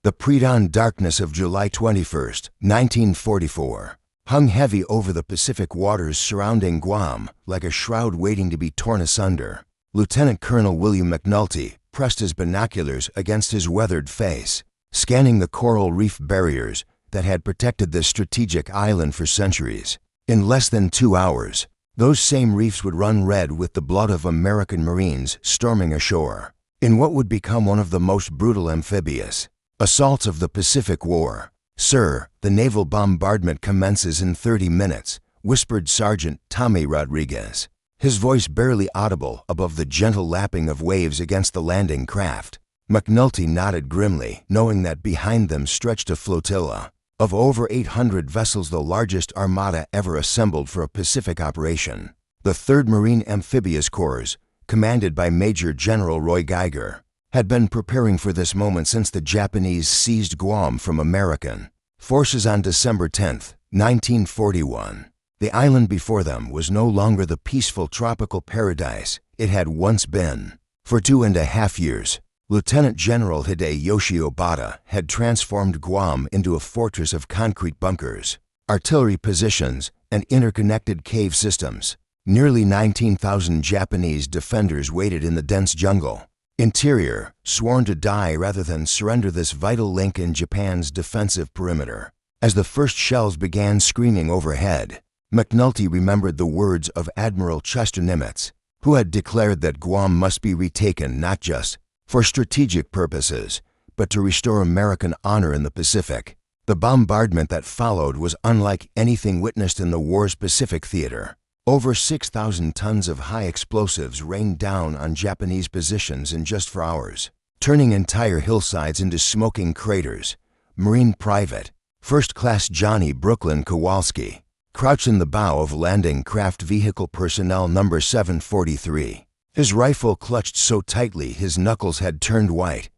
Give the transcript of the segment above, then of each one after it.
The pre-dawn darkness of July 21st, 1944, hung heavy over the Pacific waters surrounding Guam like a shroud waiting to be torn asunder. Lieutenant Colonel William McNulty pressed his binoculars against his weathered face, scanning the coral reef barriers that had protected this strategic island for centuries. In less than 2 hours, those same reefs would run red with the blood of American Marines storming ashore. In what would become one of the most brutal amphibious assaults of the Pacific War. "Sir, the naval bombardment commences in 30 minutes, whispered Sergeant Tommy Rodriguez, his voice barely audible above the gentle lapping of waves against the landing craft. McNulty nodded grimly, knowing that behind them stretched a flotilla of over 800 vessels, the largest armada ever assembled for a Pacific operation. The 3rd Marine Amphibious Corps, commanded by Major General Roy Geiger, had been preparing for this moment since the Japanese seized Guam from American forces on December 10, 1941. The island before them was no longer the peaceful tropical paradise it had once been. For 2.5 years, Lieutenant General Hideyoshi Obata had transformed Guam into a fortress of concrete bunkers, artillery positions, and interconnected cave systems. Nearly 19,000 Japanese defenders waited in the dense jungle interior, sworn to die rather than surrender this vital link in Japan's defensive perimeter. As the first shells began screaming overhead, McNulty remembered the words of Admiral Chester Nimitz, who had declared that Guam must be retaken not just for strategic purposes, but to restore American honor in the Pacific. The bombardment that followed was unlike anything witnessed in the war's Pacific theater. Over 6,000 tons of high explosives rained down on Japanese positions in just 4 hours, turning entire hillsides into smoking craters. Marine Private First Class Johnny Brooklyn Kowalski crouched in the bow of landing craft vehicle personnel number 743, his rifle clutched so tightly his knuckles had turned white.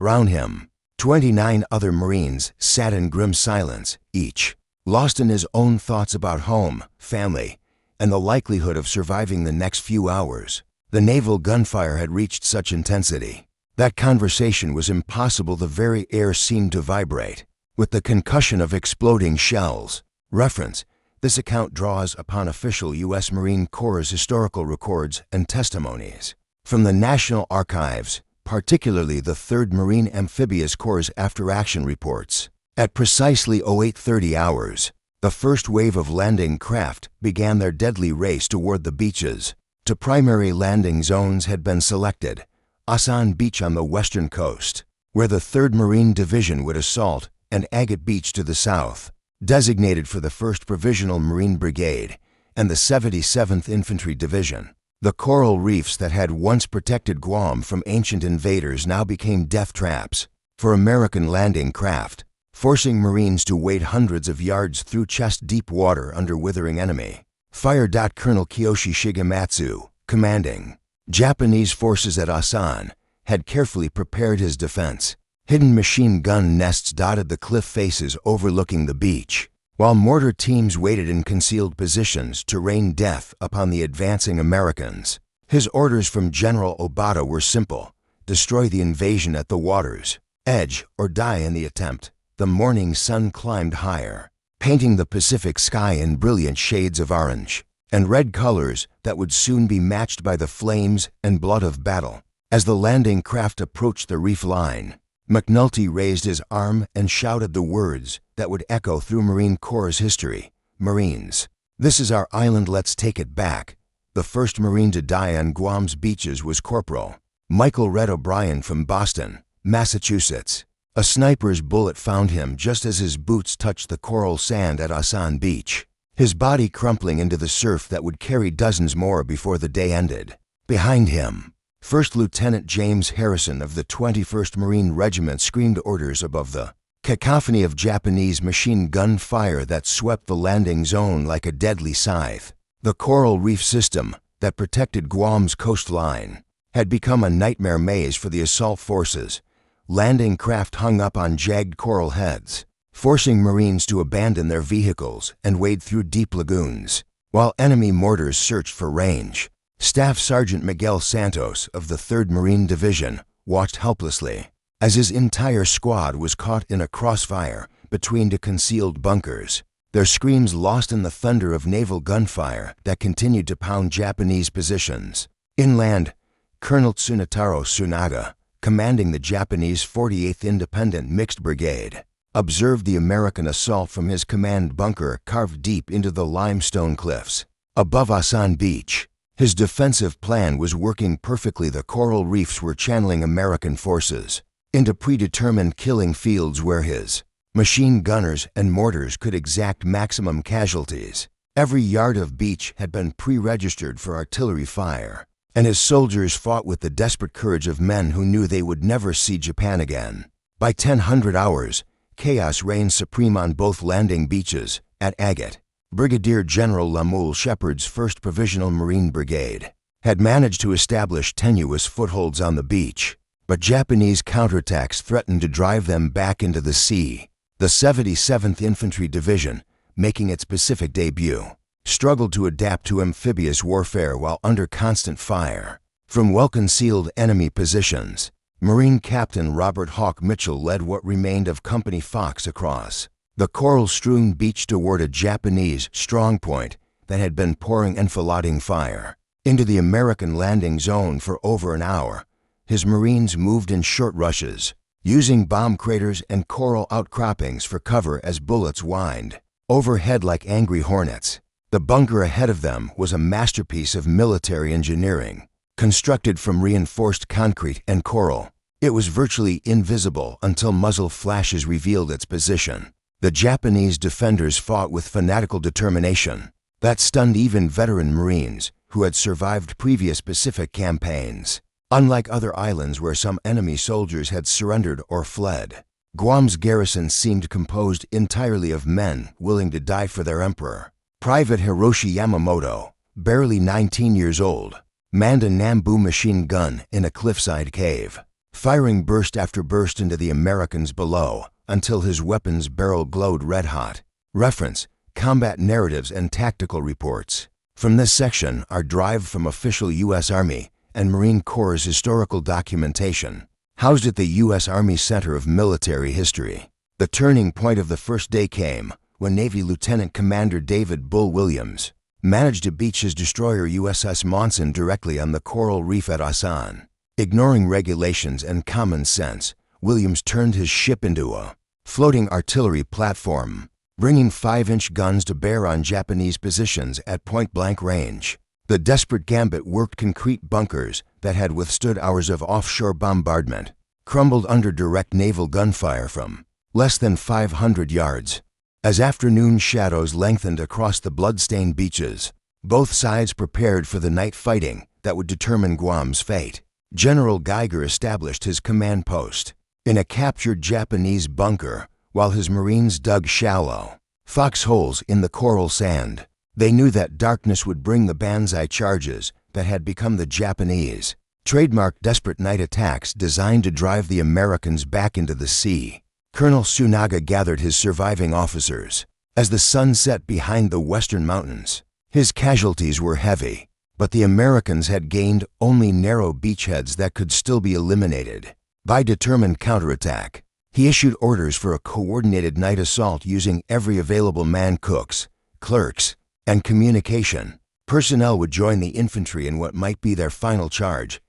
Round him, 29 other Marines sat in grim silence, each lost in his own thoughts about home, family, and the likelihood of surviving the next few hours. The naval gunfire had reached such intensity that conversation was impossible. The very air seemed to vibrate with the concussion of exploding shells. Reference: this account draws upon official U.S. Marine Corps historical records and testimonies from the National Archives, particularly the 3rd Marine Amphibious Corps after-action reports. At precisely 0830 hours, the first wave of landing craft began their deadly race toward the beaches. Two primary landing zones had been selected: Asan Beach on the western coast, where the 3rd Marine Division would assault, and Agate Beach to the south, designated for the 1st Provisional Marine Brigade and the 77th Infantry Division. The coral reefs that had once protected Guam from ancient invaders now became death traps for American landing craft, forcing Marines to wade hundreds of yards through chest-deep water under withering enemy fire. Colonel Kiyoshi Shigematsu, commanding Japanese forces at Asan, had carefully prepared his defense. Hidden machine gun nests dotted the cliff faces overlooking the beach, while mortar teams waited in concealed positions to rain death upon the advancing Americans. His orders from General Obata were simple: destroy the invasion at the water's edge or die in the attempt. The morning sun climbed higher, painting the Pacific sky in brilliant shades of orange and red colors that would soon be matched by the flames and blood of battle. As the landing craft approached the reef line, McNulty raised his arm and shouted the words that would echo through Marine Corps history: "Marines, this is our island, let's take it back." The first Marine to die on Guam's beaches was Corporal Michael Red O'Brien from Boston, Massachusetts. A sniper's bullet found him just as his boots touched the coral sand at Asan Beach, his body crumpling into the surf that would carry dozens more before the day ended. Behind him, First Lieutenant James Harrison of the 21st Marine Regiment screamed orders above the cacophony of Japanese machine gun fire that swept the landing zone like a deadly scythe. The coral reef system that protected Guam's coastline had become a nightmare maze for the assault forces. Landing craft hung up on jagged coral heads, forcing Marines to abandon their vehicles and wade through deep lagoons, while enemy mortars searched for range. Staff Sergeant Miguel Santos of the 3rd Marine Division watched helplessly as his entire squad was caught in a crossfire between two concealed bunkers, their screams lost in the thunder of naval gunfire that continued to pound Japanese positions. Inland, Colonel Tsunetaro Tsunaga, commanding the Japanese 48th Independent Mixed Brigade, observed the American assault from his command bunker carved deep into the limestone cliffs above Asan Beach. His defensive plan was working perfectly. The coral reefs were channeling American forces into predetermined killing fields where his machine gunners and mortars could exact maximum casualties. Every yard of beach had been pre-registered for artillery fire, and his soldiers fought with the desperate courage of men who knew they would never see Japan again. By 1000 hours, chaos reigned supreme on both landing beaches. At Agate, Brigadier General Lemuel Shepard's 1st Provisional Marine Brigade had managed to establish tenuous footholds on the beach, but Japanese counterattacks threatened to drive them back into the sea. The 77th Infantry Division, making its Pacific debut, struggled to adapt to amphibious warfare while under constant fire from well-concealed enemy positions. Marine Captain Robert Hawk Mitchell led what remained of Company Fox across the coral-strewn beach toward a Japanese strongpoint that had been pouring enfilading fire into the American landing zone for over an hour. His Marines moved in short rushes, using bomb craters and coral outcroppings for cover as bullets whined overhead like angry hornets. The bunker ahead of them was a masterpiece of military engineering, constructed from reinforced concrete and coral. It was virtually invisible until muzzle flashes revealed its position. The Japanese defenders fought with fanatical determination that stunned even veteran Marines who had survived previous Pacific campaigns. Unlike other islands where some enemy soldiers had surrendered or fled, Guam's garrison seemed composed entirely of men willing to die for their emperor. Private Hiroshi Yamamoto, barely 19 years old, manned a Nambu machine gun in a cliffside cave, firing burst after burst into the Americans below until his weapon's barrel glowed red-hot. Reference: Combat Narratives and Tactical Reports. From this section are derived from official U.S. Army and Marine Corps' historical documentation, housed at the U.S. Army Center of Military History. The turning point of the first day came when Navy Lieutenant Commander David Bull Williams managed to beach his destroyer USS Monson directly on the coral reef at Asan. Ignoring regulations and common sense, Williams turned his ship into a floating artillery platform, bringing 5-inch guns to bear on Japanese positions at point-blank range. The desperate gambit worked. Concrete bunkers that had withstood hours of offshore bombardment crumbled under direct naval gunfire from less than 500 yards. As afternoon shadows lengthened across the blood-stained beaches, both sides prepared for the night fighting that would determine Guam's fate. General Geiger established his command post in a captured Japanese bunker while his Marines dug shallow foxholes in the coral sand. They knew that darkness would bring the banzai charges that had become the Japanese' trademark desperate night attacks designed to drive the Americans back into the sea. Colonel Tsunaga gathered his surviving officers as the sun set behind the western mountains. His casualties were heavy, but the Americans had gained only narrow beachheads that could still be eliminated by determined counterattack. He issued orders for a coordinated night assault using every available man. Cooks, clerks, and communication personnel would join the infantry in what might be their final charge.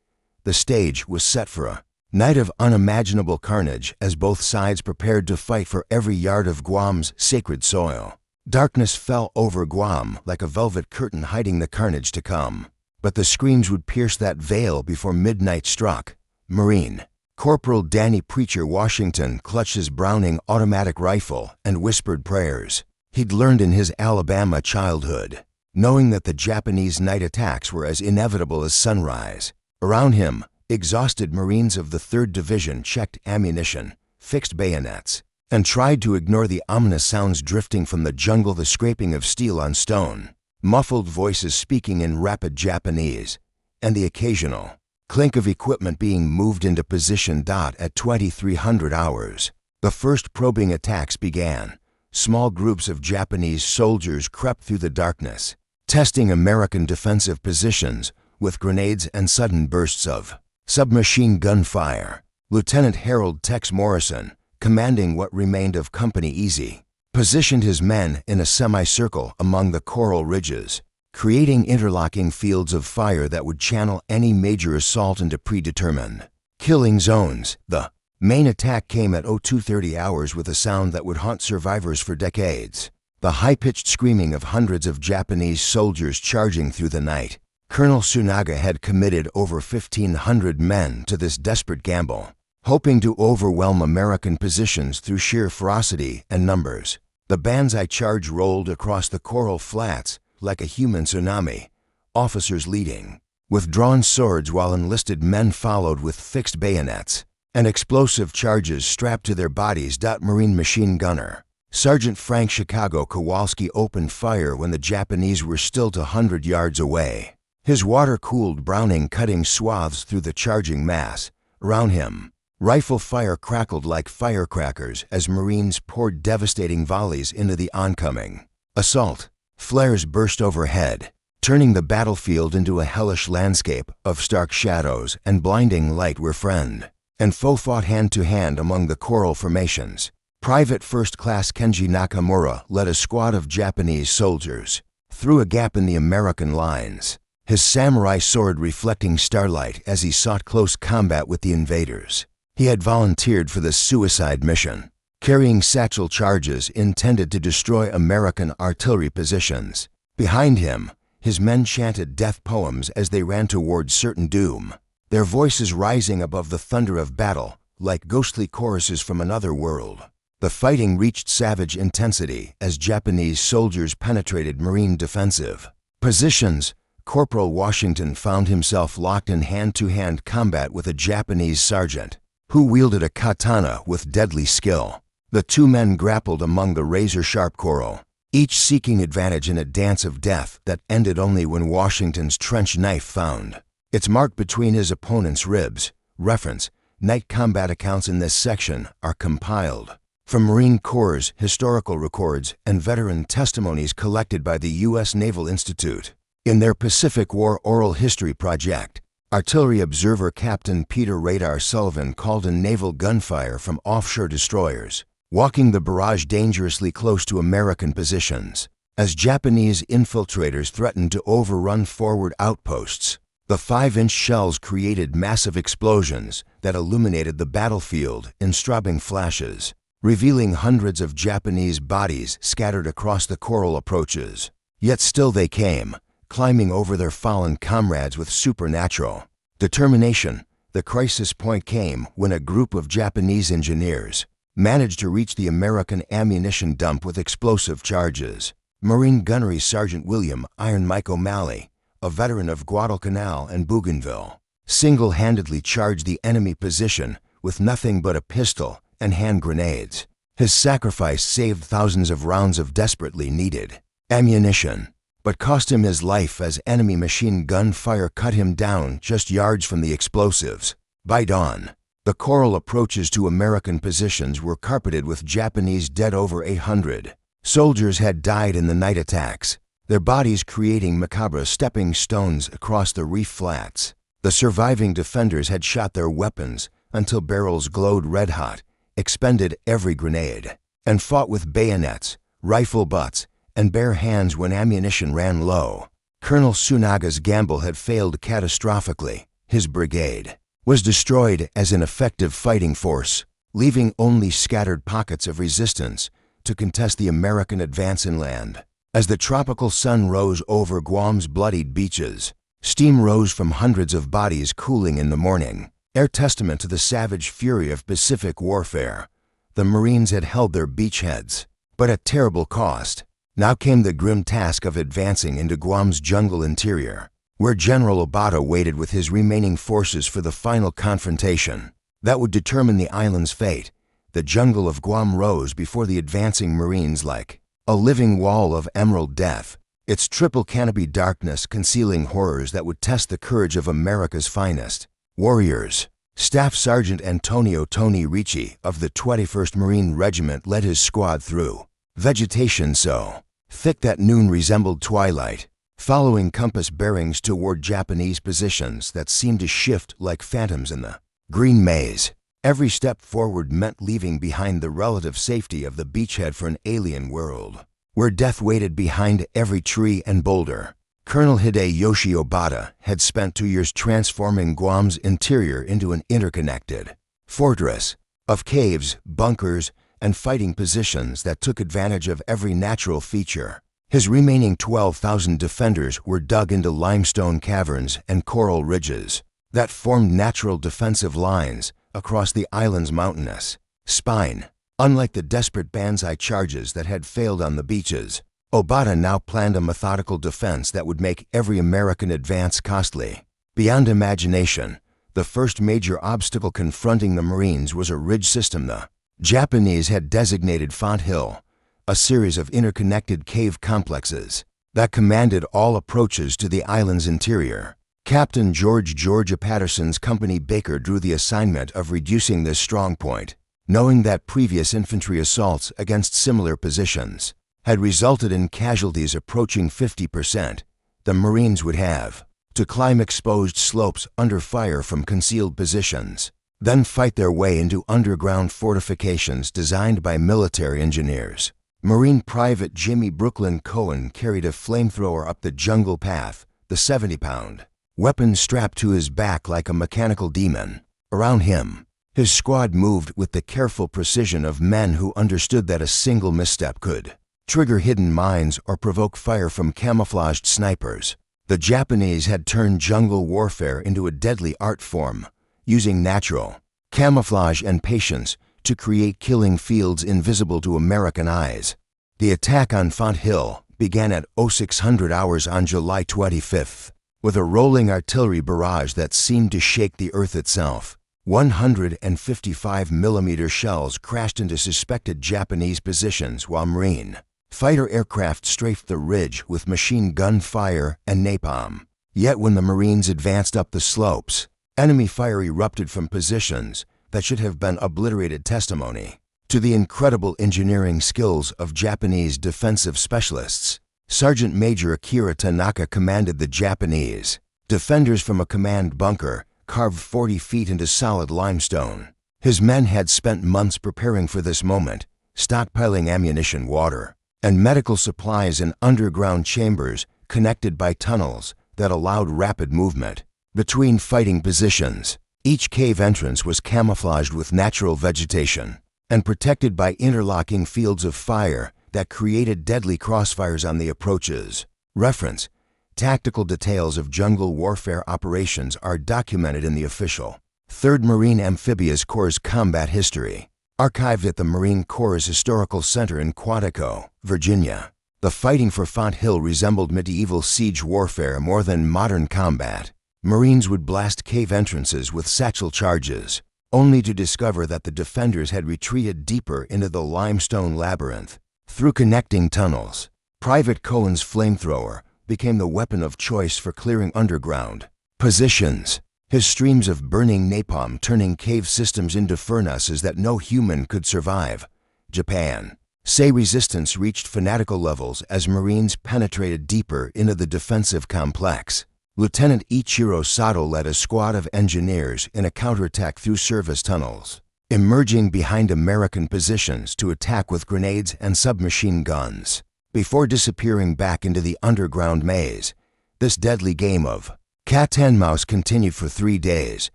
The stage was set for a night of unimaginable carnage as both sides prepared to fight for every yard of Guam's sacred soil. Darkness fell over Guam like a velvet curtain hiding the carnage to come, but the screams would pierce that veil before midnight struck. Marine Corporal Danny Preacher Washington clutched his Browning automatic rifle and whispered prayers he'd learned in his Alabama childhood, knowing that the Japanese night attacks were as inevitable as sunrise. Around him, exhausted Marines of the 3rd Division checked ammunition, fixed bayonets, and tried to ignore the ominous sounds drifting from the jungle, the scraping of steel on stone, muffled voices speaking in rapid Japanese, and the occasional clink of equipment being moved into position. At 2300 hours, the first probing attacks began. Small groups of Japanese soldiers crept through the darkness, testing American defensive positions with grenades and sudden bursts of submachine gun fire. Lieutenant Harold Tex Morrison, commanding what remained of Company Easy, positioned his men in a semicircle among the coral ridges, creating interlocking fields of fire that would channel any major assault into predetermined killing zones. The main attack came at 0230 hours with a sound that would haunt survivors for decades. The high-pitched screaming of hundreds of Japanese soldiers charging through the night. Colonel Tsunaga had committed over 1,500 men to this desperate gamble, hoping to overwhelm American positions through sheer ferocity and numbers. The Banzai charge rolled across the coral flats like a human tsunami, officers leading, with drawn swords while enlisted men followed with fixed bayonets and explosive charges strapped to their bodies. Marine machine gunner Sergeant Frank Chicago Kowalski opened fire when the Japanese were still 100 yards away, his water-cooled Browning cutting swaths through the charging mass around him. Rifle fire crackled like firecrackers as Marines poured devastating volleys into the oncoming assault. Flares burst overhead, turning the battlefield into a hellish landscape of stark shadows and blinding light where friend and foe fought hand-to-hand among the coral formations. Private First Class Kenji Nakamura led a squad of Japanese soldiers through a gap in the American lines, his samurai sword reflecting starlight as he sought close combat with the invaders. He had volunteered for the suicide mission, carrying satchel charges intended to destroy American artillery positions. Behind him, his men chanted death poems as they ran toward certain doom, their voices rising above the thunder of battle like ghostly choruses from another world. The fighting reached savage intensity as Japanese soldiers penetrated Marine defensive positions. Corporal Washington found himself locked in hand-to-hand combat with a Japanese sergeant who wielded a katana with deadly skill. The two men grappled among the razor-sharp coral, each seeking advantage in a dance of death that ended only when Washington's trench knife found its mark between his opponent's ribs. Reference: night combat accounts in this section are compiled from Marine Corps' historical records and veteran testimonies collected by the U.S. Naval Institute in their Pacific War Oral History Project. Artillery observer Captain Peter Radar Sullivan called in naval gunfire from offshore destroyers, walking the barrage dangerously close to American positions. As Japanese infiltrators threatened to overrun forward outposts, the 5-inch shells created massive explosions that illuminated the battlefield in strobing flashes, revealing hundreds of Japanese bodies scattered across the coral approaches. Yet still they came, climbing over their fallen comrades with supernatural determination. The crisis point came when a group of Japanese engineers managed to reach the American ammunition dump with explosive charges. Marine Gunnery Sergeant William Iron Mike O'Malley, a veteran of Guadalcanal and Bougainville, single-handedly charged the enemy position with nothing but a pistol and hand grenades. His sacrifice saved thousands of rounds of desperately needed ammunition, but cost him his life as enemy machine gun fire cut him down just yards from the explosives. By dawn, the coral approaches to American positions were carpeted with Japanese dead. Over 800 soldiers had died in the night attacks, their bodies creating macabre stepping stones across the reef flats. The surviving defenders had shot their weapons until barrels glowed red-hot, expended every grenade, and fought with bayonets, rifle butts, and bare hands when ammunition ran low. Colonel Tsunaga's gamble had failed catastrophically. His brigade was destroyed as an effective fighting force, leaving only scattered pockets of resistance to contest the American advance inland. As the tropical sun rose over Guam's bloodied beaches, steam rose from hundreds of bodies cooling in the morning, ere testament to the savage fury of Pacific warfare. The Marines had held their beachheads, but at terrible cost. Now came the grim task of advancing into Guam's jungle interior, where General Obata waited with his remaining forces for the final confrontation that would determine the island's fate. The jungle of Guam rose before the advancing Marines like a living wall of emerald death, its triple canopy darkness concealing horrors that would test the courage of America's finest warriors. Staff Sergeant Antonio Tony Ricci of the 21st Marine Regiment led his squad through vegetation so thick that noon resembled twilight, following compass bearings toward Japanese positions that seemed to shift like phantoms in the green maze. Every step forward meant leaving behind the relative safety of the beachhead for an alien world, where death waited behind every tree and boulder. Colonel Hideyoshi Obata had spent 2 years transforming Guam's interior into an interconnected fortress of caves, bunkers, and fighting positions that took advantage of every natural feature. His remaining 12,000 defenders were dug into limestone caverns and coral ridges that formed natural defensive lines across the island's mountainous spine. Unlike the desperate banzai charges that had failed on the beaches, Obata now planned a methodical defense that would make every American advance costly. Beyond imagination, the first major obstacle confronting the Marines was a ridge system the Japanese had designated Font Hill, a series of interconnected cave complexes that commanded all approaches to the island's interior. Captain George Patterson's company Baker drew the assignment of reducing this strong point, knowing that previous infantry assaults against similar positions had resulted in casualties approaching 50%. The Marines would have to climb exposed slopes under fire from concealed positions, then fight their way into underground fortifications designed by military engineers. Marine Private Jimmy Brooklyn Cohen carried a flamethrower up the jungle path, the 70-pound weapon strapped to his back like a mechanical demon. Around him, his squad moved with the careful precision of men who understood that a single misstep could trigger hidden mines or provoke fire from camouflaged snipers. The Japanese had turned jungle warfare into a deadly art form, using natural camouflage and patience to create killing fields invisible to American eyes. The attack on Font Hill began at 0600 hours on July 25th, with a rolling artillery barrage that seemed to shake the earth itself. 155mm shells crashed into suspected Japanese positions while Marine fighter aircraft strafed the ridge with machine gun fire and napalm. Yet when the Marines advanced up the slopes, enemy fire erupted from positions that should have been obliterated, testimony to the incredible engineering skills of Japanese defensive specialists. Sergeant Major Akira Tanaka commanded the Japanese defenders from a command bunker carved 40 feet into solid limestone. His men had spent months preparing for this moment, stockpiling ammunition, water, and medical supplies in underground chambers connected by tunnels that allowed rapid movement between fighting positions. Each cave entrance was camouflaged with natural vegetation and protected by interlocking fields of fire that created deadly crossfires on the approaches. Reference: tactical details of jungle warfare operations are documented in the official 3rd Marine Amphibious Corps' combat history, archived at the Marine Corps' Historical Center in Quantico, Virginia. The fighting for Font Hill resembled medieval siege warfare more than modern combat. Marines would blast cave entrances with satchel charges, only to discover that the defenders had retreated deeper into the limestone labyrinth. Through connecting tunnels, Private Cohen's flamethrower became the weapon of choice for clearing underground positions, his streams of burning napalm turning cave systems into furnaces that no human could survive. Japan say resistance reached fanatical levels as Marines penetrated deeper into the defensive complex. Lieutenant Ichiro Sato led a squad of engineers in a counterattack through service tunnels, emerging behind American positions to attack with grenades and submachine guns. Before disappearing back into the underground maze, this deadly game of cat and mouse continued for 3 days,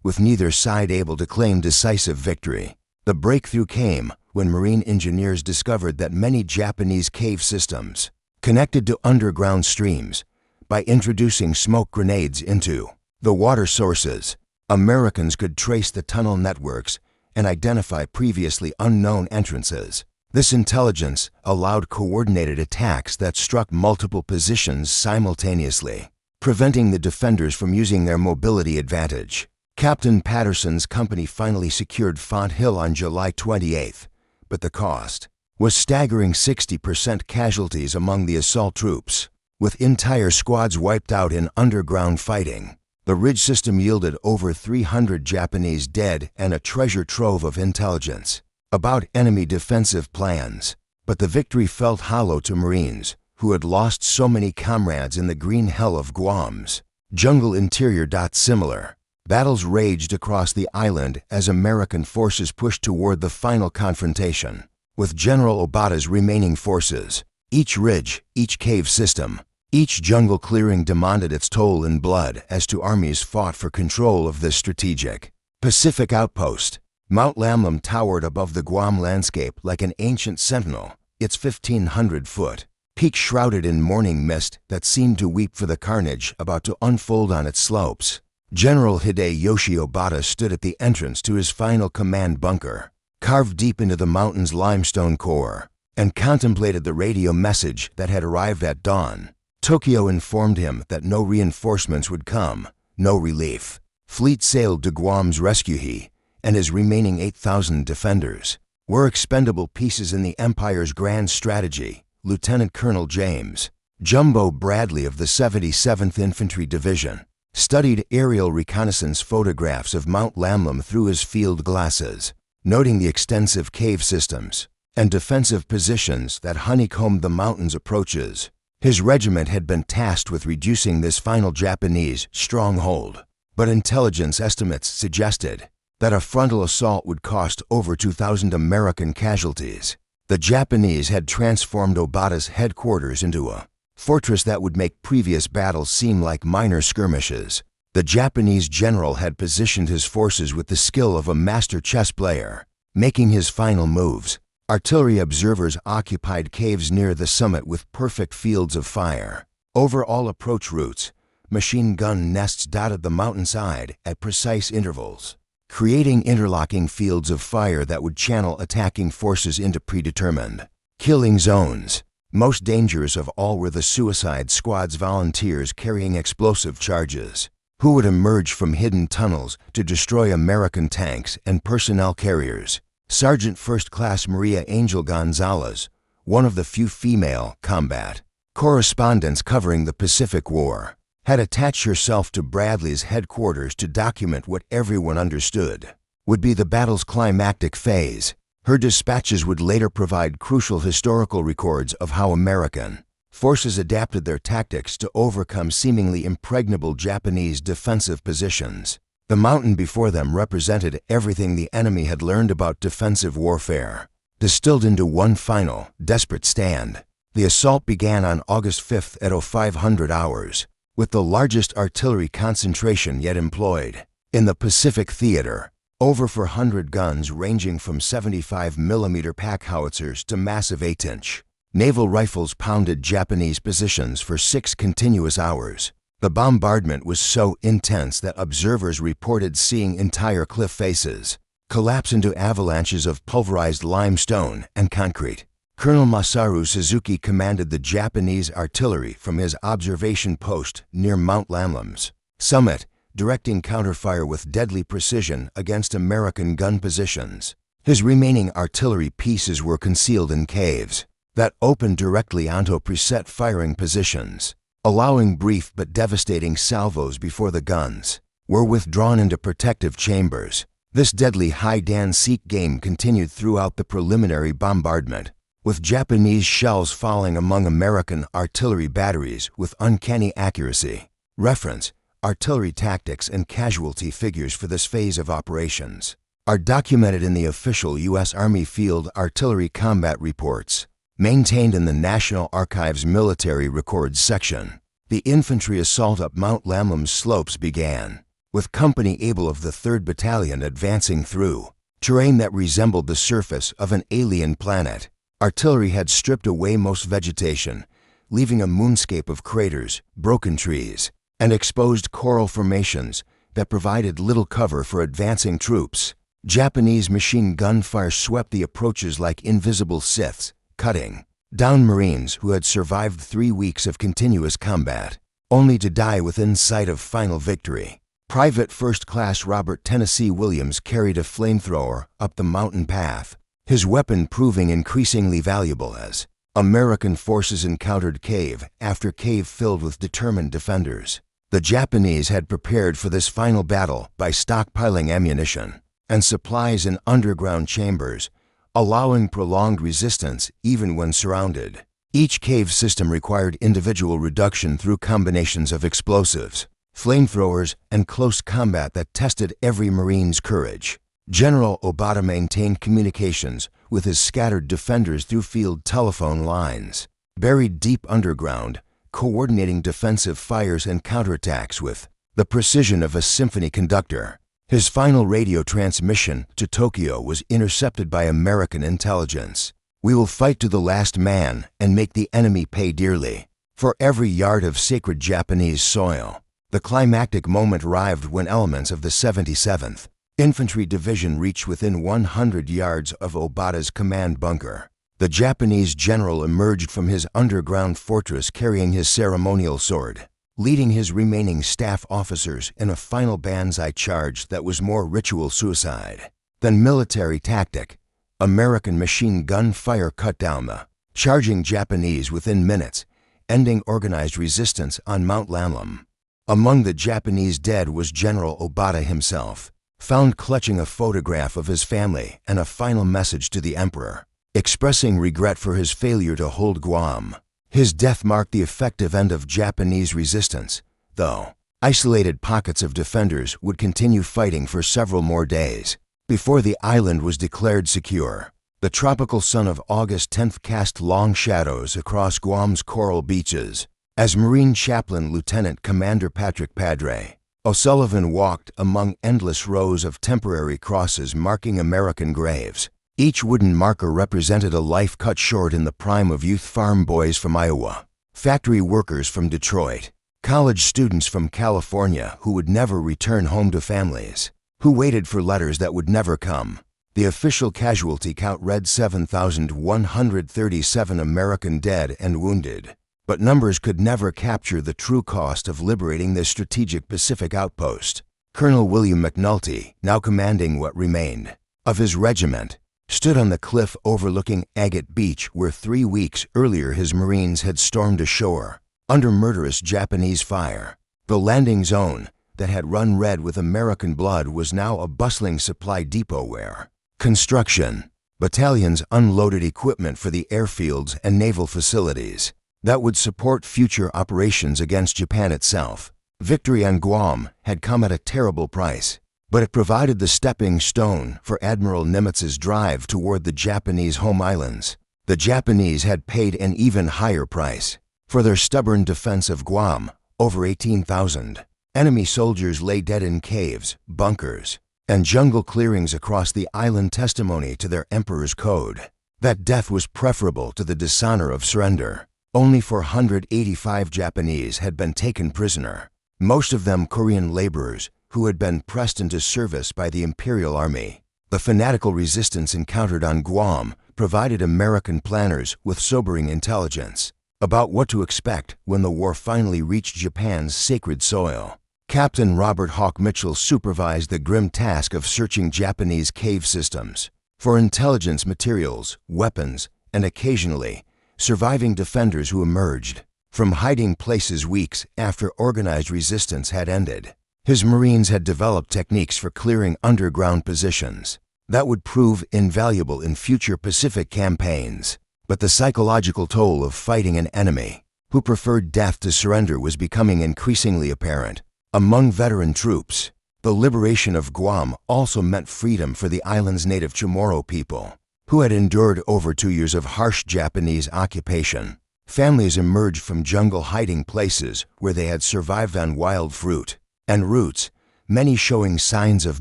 with neither side able to claim decisive victory. The breakthrough came when Marine engineers discovered that many Japanese cave systems connected to underground streams by introducing smoke grenades into the water sources. Americans could trace the tunnel networks and identify previously unknown entrances. This intelligence allowed coordinated attacks that struck multiple positions simultaneously, preventing the defenders from using their mobility advantage. Captain Patterson's company finally secured Font Hill on July 28th, but the cost was staggering: 60% casualties among the assault troops, with entire squads wiped out in underground fighting. The ridge system yielded over 300 Japanese dead and a treasure trove of intelligence about enemy defensive plans. But the victory felt hollow to Marines who had lost so many comrades in the green hell of Guam's jungle interior. Similar Battles raged across the island as American forces pushed toward the final confrontation. With General Obata's remaining forces, each ridge, each cave system, each jungle clearing demanded its toll in blood as two armies fought for control of this strategic Pacific outpost. Mount Lamlam towered above the Guam landscape like an ancient sentinel, its 1,500-foot peak shrouded in morning mist that seemed to weep for the carnage about to unfold on its slopes. General Hideyoshi Obata stood at the entrance to his final command bunker, carved deep into the mountain's limestone core, and contemplated the radio message that had arrived at dawn. Tokyo informed him that no reinforcements would come, no relief. Fleet sailed to Guam's rescue. He and his remaining 8,000 defenders were expendable pieces in the Empire's grand strategy. Lieutenant Colonel James Jumbo Bradley of the 77th Infantry Division studied aerial reconnaissance photographs of Mount Lamlam through his field glasses, noting the extensive cave systems and defensive positions that honeycombed the mountain's approaches. His regiment had been tasked with reducing this final Japanese stronghold, but intelligence estimates suggested that a frontal assault would cost over 2,000 American casualties. The Japanese had transformed Obata's headquarters into a fortress that would make previous battles seem like minor skirmishes. The Japanese general had positioned his forces with the skill of a master chess player, making his final moves. Artillery observers occupied caves near the summit with perfect fields of fire. Over all approach routes, machine gun nests dotted the mountainside at precise intervals, creating interlocking fields of fire that would channel attacking forces into predetermined killing zones. Most dangerous of all were the Suicide Squad's volunteers carrying explosive charges, who would emerge from hidden tunnels to destroy American tanks and personnel carriers. Sergeant First Class Maria Angel Gonzalez, one of the few female combat correspondents covering the Pacific War, had attached herself to Bradley's headquarters to document what everyone understood would be the battle's climactic phase. Her dispatches would later provide crucial historical records of how American forces adapted their tactics to overcome seemingly impregnable Japanese defensive positions. The mountain before them represented everything the enemy had learned about defensive warfare, distilled into one final, desperate stand. The assault began on August 5th at 0500 hours, with the largest artillery concentration yet employed. In the Pacific Theater, over 400 guns ranging from 75mm pack howitzers to massive 8-inch naval rifles pounded Japanese positions for 6 continuous hours. The bombardment was so intense that observers reported seeing entire cliff faces collapse into avalanches of pulverized limestone and concrete. Colonel Masaru Suzuki commanded the Japanese artillery from his observation post near Mount Lamlam's summit, directing counterfire with deadly precision against American gun positions. His remaining artillery pieces were concealed in caves that opened directly onto preset firing positions, allowing brief but devastating salvos before the guns were withdrawn into protective chambers. This deadly hide-and-seek game continued throughout the preliminary bombardment, with Japanese shells falling among American artillery batteries with uncanny accuracy. Reference: artillery tactics and casualty figures for this phase of operations are documented in the official U.S. Army Field Artillery Combat Reports, maintained in the National Archives Military Records section. The infantry assault up Mount Lamlam's slopes began, with Company Able of the 3rd Battalion advancing through terrain that resembled the surface of an alien planet. Artillery had stripped away most vegetation, leaving a moonscape of craters, broken trees, and exposed coral formations that provided little cover for advancing troops. Japanese machine gun fire swept the approaches like invisible scythes, cutting down Marines who had survived 3 weeks of continuous combat, only to die within sight of final victory. Private First Class Robert Tennessee Williams carried a flamethrower up the mountain path, his weapon proving increasingly valuable as American forces encountered cave after cave filled with determined defenders. The Japanese had prepared for this final battle by stockpiling ammunition and supplies in underground chambers, allowing prolonged resistance even when surrounded. Each cave system required individual reduction through combinations of explosives, flamethrowers, and close combat that tested every Marine's courage. General Obata maintained communications with his scattered defenders through field telephone lines, buried deep underground, coordinating defensive fires and counterattacks with the precision of a symphony conductor. His final radio transmission to Tokyo was intercepted by American intelligence. "We will fight to the last man and make the enemy pay dearly for every yard of sacred Japanese soil." The climactic moment arrived when elements of the 77th Infantry Division reached within 100 yards of Obata's command bunker. The Japanese general emerged from his underground fortress carrying his ceremonial sword, leading his remaining staff officers in a final banzai charge that was more ritual suicide than military tactic. American machine gun fire cut down the charging Japanese within minutes, ending organized resistance on Mount Lanlam. Among the Japanese dead was General Obata himself, found clutching a photograph of his family and a final message to the emperor, expressing regret for his failure to hold Guam. His death marked the effective end of Japanese resistance, though isolated pockets of defenders would continue fighting for several more days before the island was declared secure. The tropical sun of August 10th cast long shadows across Guam's coral beaches as Marine Chaplain Lieutenant Commander Patrick Padre O'Sullivan walked among endless rows of temporary crosses marking American graves. Each wooden marker represented a life cut short in the prime of youth: farm boys from Iowa, factory workers from Detroit, college students from California who would never return home to families, who waited for letters that would never come. The official casualty count read 7,137 American dead and wounded, but numbers could never capture the true cost of liberating this strategic Pacific outpost. Colonel William McNulty, now commanding what remained of his regiment, stood on the cliff overlooking Agate Beach where 3 weeks earlier his Marines had stormed ashore under murderous Japanese fire. The landing zone that had run red with American blood was now a bustling supply depot where construction battalions unloaded equipment for the airfields and naval facilities that would support future operations against Japan itself. Victory on Guam had come at a terrible price, but it provided the stepping stone for Admiral Nimitz's drive toward the Japanese home islands. The Japanese had paid an even higher price for their stubborn defense of Guam. Over 18,000 enemy soldiers lay dead in caves, bunkers, and jungle clearings across the island, testimony to their emperor's code that death was preferable to the dishonor of surrender. Only 485 Japanese had been taken prisoner, most of them Korean laborers who had been pressed into service by the Imperial Army. The fanatical resistance encountered on Guam provided American planners with sobering intelligence about what to expect when the war finally reached Japan's sacred soil. Captain Robert Hawk Mitchell supervised the grim task of searching Japanese cave systems for intelligence materials, weapons, and occasionally surviving defenders who emerged from hiding places weeks after organized resistance had ended. His Marines had developed techniques for clearing underground positions that would prove invaluable in future Pacific campaigns. But the psychological toll of fighting an enemy who preferred death to surrender was becoming increasingly apparent. Among veteran troops, the liberation of Guam also meant freedom for the island's native Chamorro people, who had endured over 2 years of harsh Japanese occupation. Families emerged from jungle hiding places where they had survived on wild fruit and roots, many showing signs of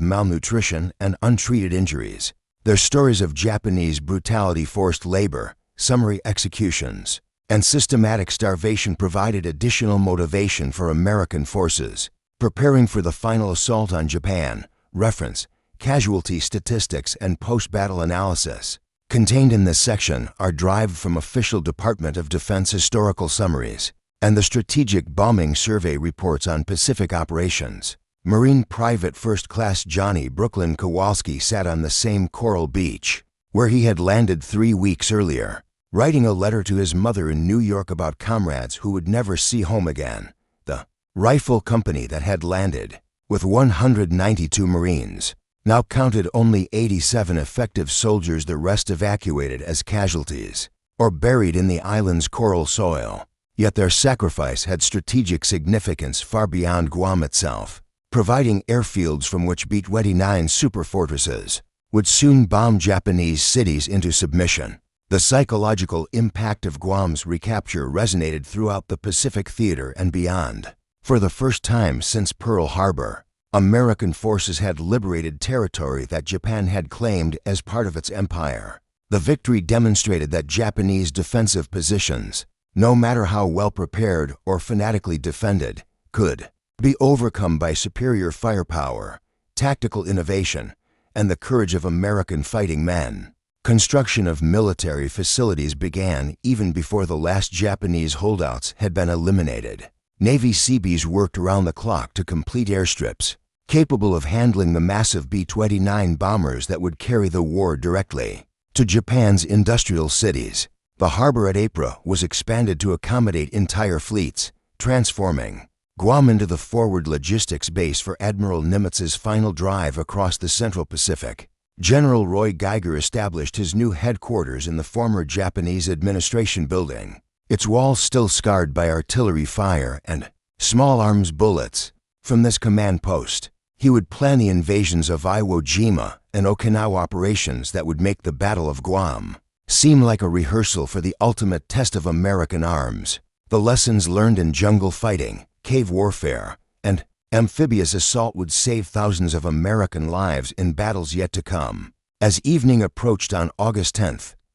malnutrition and untreated injuries. Their stories of Japanese brutality, forced labor, summary executions, and systematic starvation provided additional motivation for American forces preparing for the final assault on Japan. Reference: casualty statistics and post-battle analysis contained in this section are derived from official Department of Defense historical summaries and the Strategic Bombing Survey reports on Pacific operations. Marine Private First Class Johnny Brooklyn Kowalski sat on the same coral beach where he had landed 3 weeks earlier, writing a letter to his mother in New York about comrades who would never see home again. The rifle company that had landed with 192 Marines now counted only 87 effective soldiers, the rest evacuated as casualties or buried in the island's coral soil. Yet their sacrifice had strategic significance far beyond Guam itself, providing airfields from which B-29 superfortresses would soon bomb Japanese cities into submission. The psychological impact of Guam's recapture resonated throughout the Pacific theater and beyond. For the first time since Pearl Harbor, American forces had liberated territory that Japan had claimed as part of its empire. The victory demonstrated that Japanese defensive positions, no matter how well prepared or fanatically defended, could be overcome by superior firepower, tactical innovation, and the courage of American fighting men. Construction of military facilities began even before the last Japanese holdouts had been eliminated. Navy Seabees worked around the clock to complete airstrips, capable of handling the massive B-29 bombers that would carry the war directly to Japan's industrial cities. The harbor at Ypres was expanded to accommodate entire fleets, transforming Guam into the forward logistics base for Admiral Nimitz's final drive across the Central Pacific. General Roy Geiger established his new headquarters in the former Japanese administration building, its walls still scarred by artillery fire and small arms bullets. From this command post, he would plan the invasions of Iwo Jima and Okinawa operations that would make the Battle of Guam seem like a rehearsal for the ultimate test of American arms. The lessons learned in jungle fighting, cave warfare, and amphibious assault would save thousands of American lives in battles yet to come. As evening approached on August 10,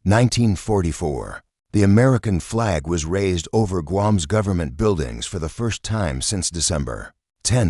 1944, the American flag was raised over Guam's government buildings for the first time since December 10,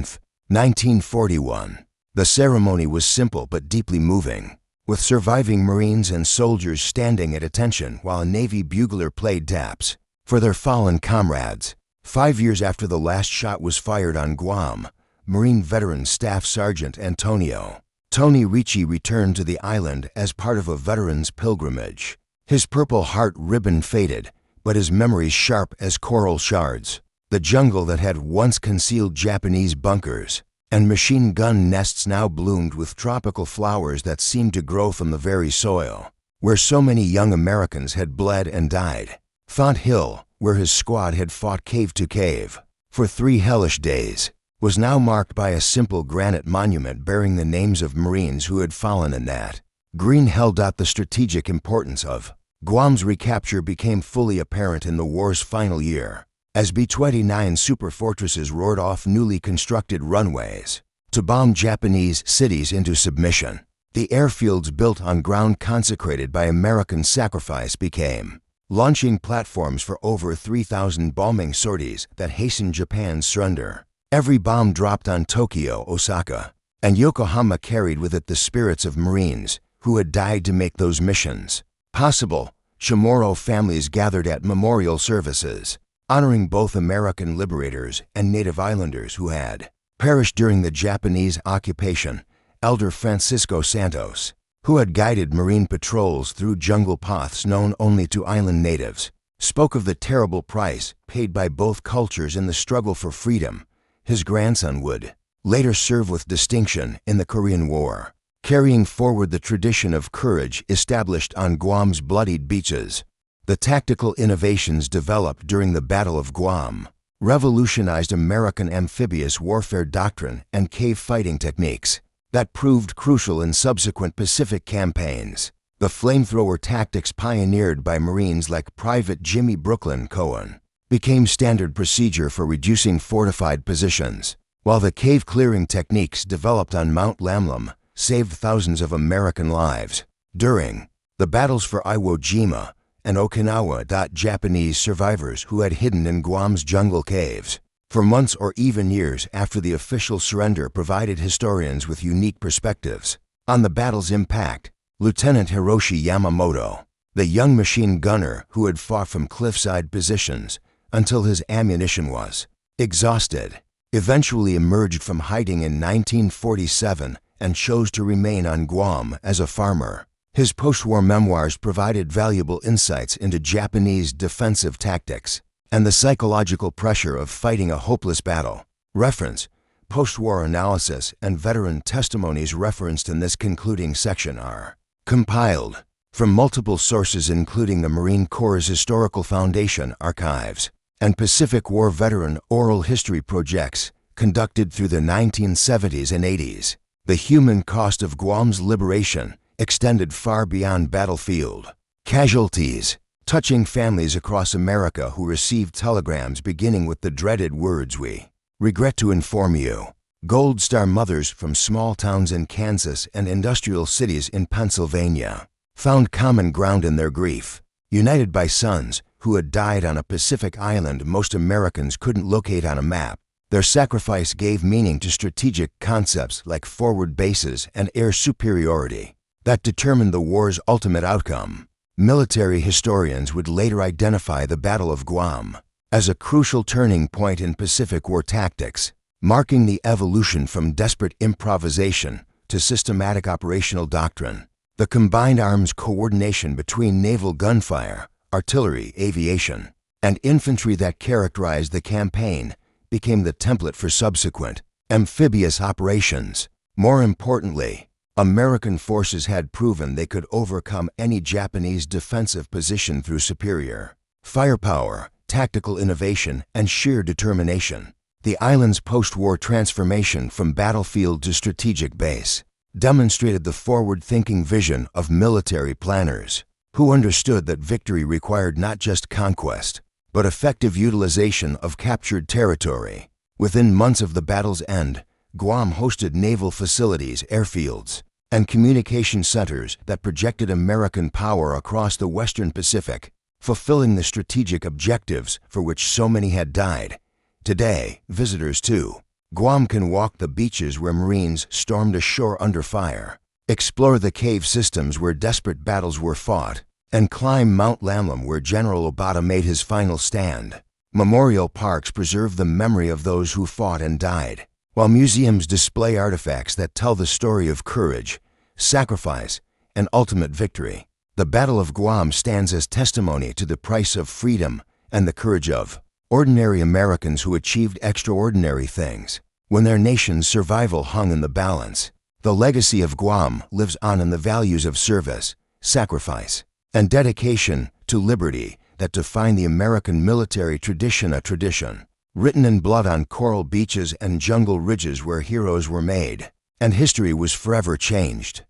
1941. The ceremony was simple but deeply moving, with surviving Marines and soldiers standing at attention while a Navy bugler played taps for their fallen comrades. 5 years after the last shot was fired on Guam, Marine veteran Staff Sergeant Antonio Tony Ricci returned to the island as part of a veteran's pilgrimage. His Purple Heart ribbon faded, but his memories sharp as coral shards. The jungle that had once concealed Japanese bunkers and machine gun nests now bloomed with tropical flowers that seemed to grow from the very soil where so many young Americans had bled and died. Font Hill, where his squad had fought cave to cave for 3 hellish days, was now marked by a simple granite monument bearing the names of Marines who had fallen in that. Green held out the strategic importance of Guam's recapture became fully apparent in the war's final year, as B-29 superfortresses roared off newly constructed runways to bomb Japanese cities into submission. The airfields built on ground consecrated by American sacrifice became launching platforms for over 3,000 bombing sorties that hastened Japan's surrender. Every bomb dropped on Tokyo, Osaka, and Yokohama carried with it the spirits of Marines who had died to make those missions possible. Chamorro families gathered at memorial services, honoring both American liberators and native islanders who had perished during the Japanese occupation. Elder Francisco Santos, who had guided Marine patrols through jungle paths known only to island natives, spoke of the terrible price paid by both cultures in the struggle for freedom. His grandson would later serve with distinction in the Korean War, carrying forward the tradition of courage established on Guam's bloodied beaches. The tactical innovations developed during the Battle of Guam revolutionized American amphibious warfare doctrine and cave fighting techniques that proved crucial in subsequent Pacific campaigns. The flamethrower tactics pioneered by Marines like Private Jimmy Brooklyn Cohen became standard procedure for reducing fortified positions, while the cave-clearing techniques developed on Mount Lamlam saved thousands of American lives. During the battles for Iwo Jima and Okinawa, Japanese survivors who had hidden in Guam's jungle caves for months or even years after the official surrender provided historians with unique perspectives on the battle's impact. Lieutenant Hiroshi Yamamoto, the young machine gunner who had fought from cliffside positions until his ammunition was exhausted, eventually emerged from hiding in 1947 and chose to remain on Guam as a farmer. His post-war memoirs provided valuable insights into Japanese defensive tactics and the psychological pressure of fighting a hopeless battle. Reference: post-war analysis and veteran testimonies referenced in this concluding section are compiled from multiple sources including the Marine Corps' Historical Foundation archives. and Pacific War veteran oral history projects conducted through the 1970s and 80s. The human cost of Guam's liberation extended far beyond battlefield casualties, touching families across America who received telegrams beginning with the dreaded words, "We regret to inform you." Gold Star mothers from small towns in Kansas and industrial cities in Pennsylvania found common ground in their grief, united by sons who had died on a Pacific island most Americans couldn't locate on a map. Their sacrifice gave meaning to strategic concepts like forward bases and air superiority that determined the war's ultimate outcome. Military historians would later identify the Battle of Guam as a crucial turning point in Pacific War tactics, marking the evolution from desperate improvisation to systematic operational doctrine. The combined arms coordination between naval gunfire, artillery, aviation, and infantry that characterized the campaign became the template for subsequent amphibious operations. More importantly, American forces had proven they could overcome any Japanese defensive position through superior firepower, tactical innovation, and sheer determination. The island's post-war transformation from battlefield to strategic base demonstrated the forward-thinking vision of military planners who understood that victory required not just conquest, but effective utilization of captured territory. Within months of the battle's end, Guam hosted naval facilities, airfields, and communication centers that projected American power across the Western Pacific, fulfilling the strategic objectives for which so many had died. Today, visitors to Guam can walk the beaches where Marines stormed ashore under fire, explore the cave systems where desperate battles were fought, and climb Mount Lamlam where General Obata made his final stand. Memorial parks preserve the memory of those who fought and died, while museums display artifacts that tell the story of courage, sacrifice, and ultimate victory. The Battle of Guam stands as testimony to the price of freedom and the courage of ordinary Americans who achieved extraordinary things when their nation's survival hung in the balance. The legacy of Guam lives on in the values of service, sacrifice, and dedication to liberty that define the American military tradition, a tradition written in blood on coral beaches and jungle ridges where heroes were made, and history was forever changed.